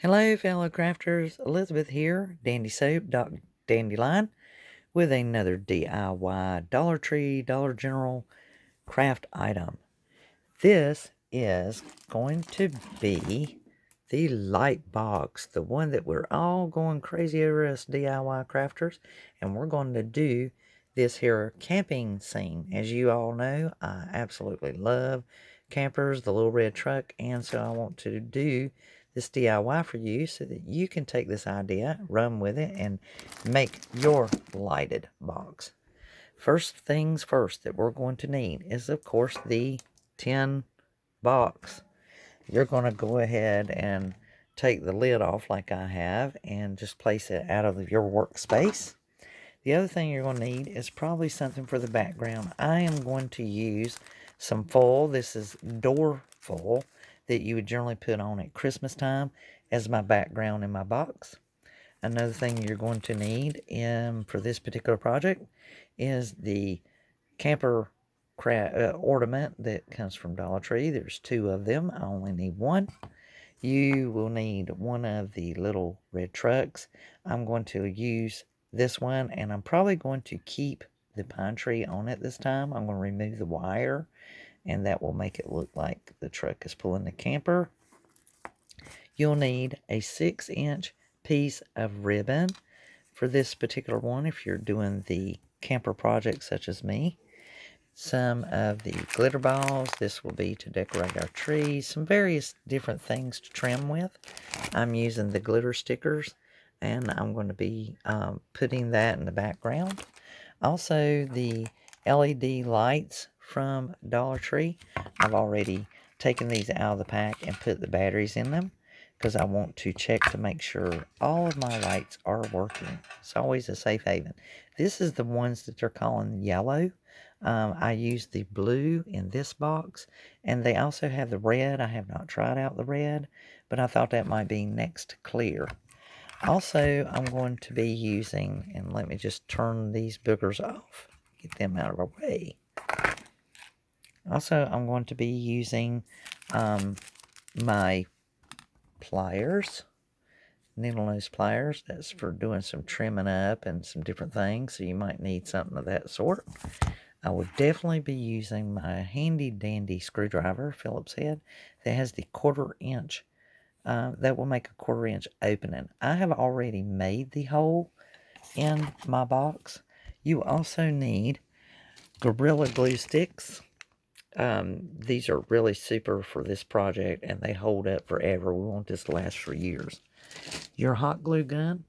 Hello, fellow crafters. Elizabeth here, Dandysoap, Dandelion, with another DIY Dollar Tree, Dollar General craft item. This is going to be the light box, the one that we're all going crazy over as DIY crafters, and we're going to do this here camping scene. As you all know, I absolutely love campers, the little red truck, and so I want to do this DIY for you so that you can take this idea, run with it, and make your lighted box. First things first that we're going to need is, of course, the tin box. You're going to go ahead and take the lid off like I have and just place it out of your workspace. The other thing you're going to need is probably something for the background. I am going to use some foil. This is door foil that you would generally put on at Christmas time as my background in my box. Another thing you're going to need for this particular project is the camper ornament that comes from Dollar Tree. There's 2 of them. I only need 1. You will need one of the little red trucks. I'm going to use this one, and I'm probably going to keep the pine tree on it this time. I'm going to remove the wire, and that will make it look like the truck is pulling the camper. You'll need a 6-inch piece of ribbon for this particular one if you're doing the camper project such as me. Some of the glitter balls. This will be to decorate our trees. Some various different things to trim with. I'm using the glitter stickers, and I'm going to be putting that in the background. Also, the LED lights from Dollar Tree. I've already taken these out of the pack and put the batteries in them because I want to check to make sure all of my lights are working. It's always a safe haven. This is the ones that they're calling yellow. I used the blue in this box, and they also have the red. I have not tried out the red, but I thought that might be next clear. Also, I'm going to be using, and let me just turn these boogers off, get them out of our way. Also, I'm going to be using my pliers, needle nose pliers. That's for doing some trimming up and some different things, so you might need something of that sort. I would definitely be using my handy dandy screwdriver, Phillips head, that has the 1/4 inch. That will make a 1/4 inch opening. I have already made the hole in my box. You also need Gorilla Glue sticks. These are really super for this project, and they hold up forever. We want this to last for years. Your hot glue gun,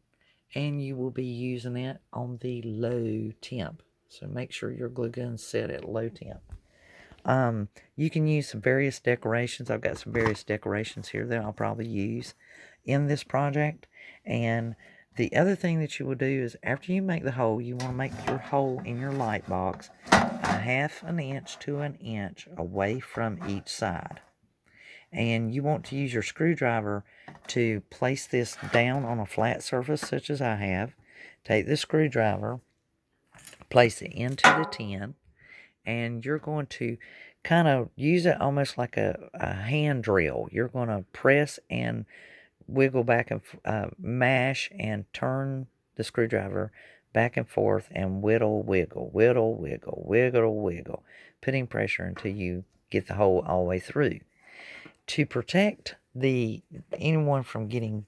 and you will be using it on the low temp. So make sure your glue gun's set at low temp. You can use some various decorations. I've got some various decorations here that I'll probably use in this project. And the other thing that you will do is after you make the hole, you want to make your hole in your light box a 1/2 inch to 1 inch away from each side. And you want to use your screwdriver to place this down on a flat surface such as I have. Take the screwdriver, place it into the tin, and you're going to kind of use it almost like a hand drill. You're going to press and wiggle back and mash and turn the screwdriver back and forth and whittle, wiggle, whittle, wiggle, wiggle, wiggle, putting pressure until you get the hole all the way through. To protect anyone from getting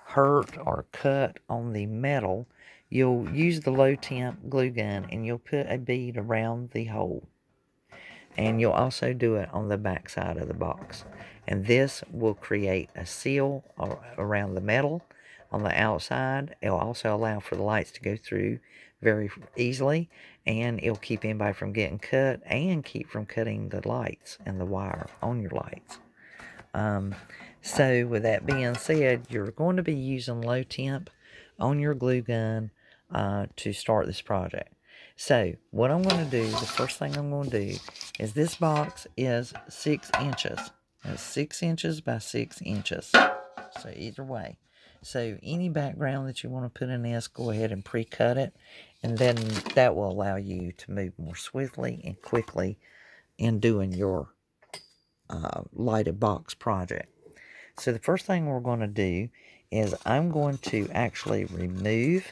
hurt or cut on the metal, you'll use the low temp glue gun and you'll put a bead around the hole. And you'll also do it on the back side of the box. And this will create a seal around the metal on the outside. It'll also allow for the lights to go through very easily, and it'll keep anybody from getting cut and keep from cutting the lights and the wire on your lights. So with that being said, you're going to be using low temp on your glue gun to start this project. So what I'm going to do, the first thing I'm going to do is this box is 6 inches. It's 6 inches by 6 inches. So either way. So any background that you want to put in this, go ahead and pre-cut it. And then that will allow you to move more swiftly and quickly in doing your lighted box project. So the first thing we're going to do is I'm going to actually remove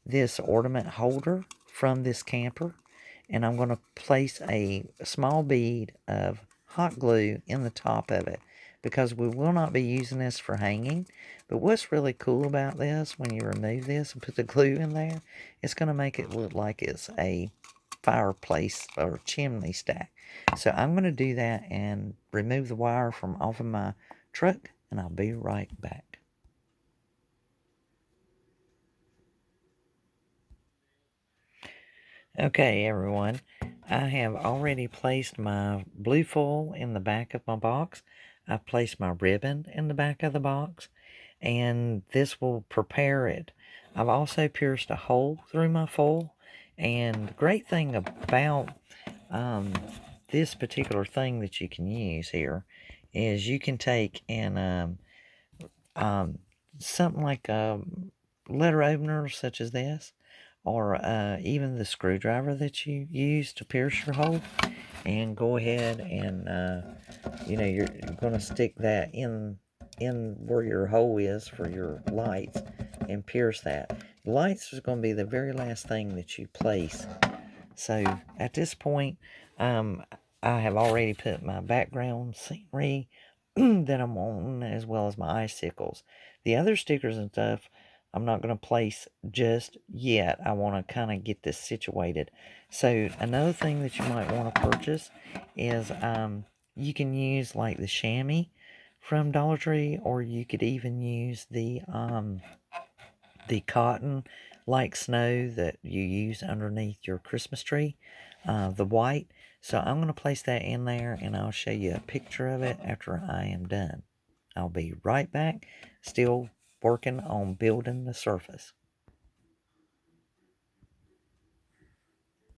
this ornament holder from this camper, and I'm going to place a small bead of hot glue in the top of it, because we will not be using this for hanging. But what's really cool about this, when you remove this and put the glue in there, it's going to make it look like it's a fireplace or chimney stack. So I'm going to do that and remove the wire from off of my truck, and I'll be right back. Okay, everyone, I have already placed my blue foil in the back of my box. I've placed my ribbon in the back of the box, and this will prepare it. I've also pierced a hole through my foil, and the great thing about this particular thing that you can use here is you can take and something like a letter opener such as this, or even the screwdriver that you use to pierce your hole, and go ahead and you're going to stick that in where your hole is for your lights and pierce that. Lights is going to be the very last thing that you place. So at this point, I have already put my background scenery that I'm on, as well as my icicles. The other stickers and stuff I'm not going to place just yet. I want to kind of get this situated. So another thing that you might want to purchase is you can use like the chamois from Dollar Tree, or you could even use the cotton like snow that you use underneath your Christmas tree, the white. So I'm going to place that in there, and I'll show you a picture of it after I am done. I'll be right back, still working on building the surface.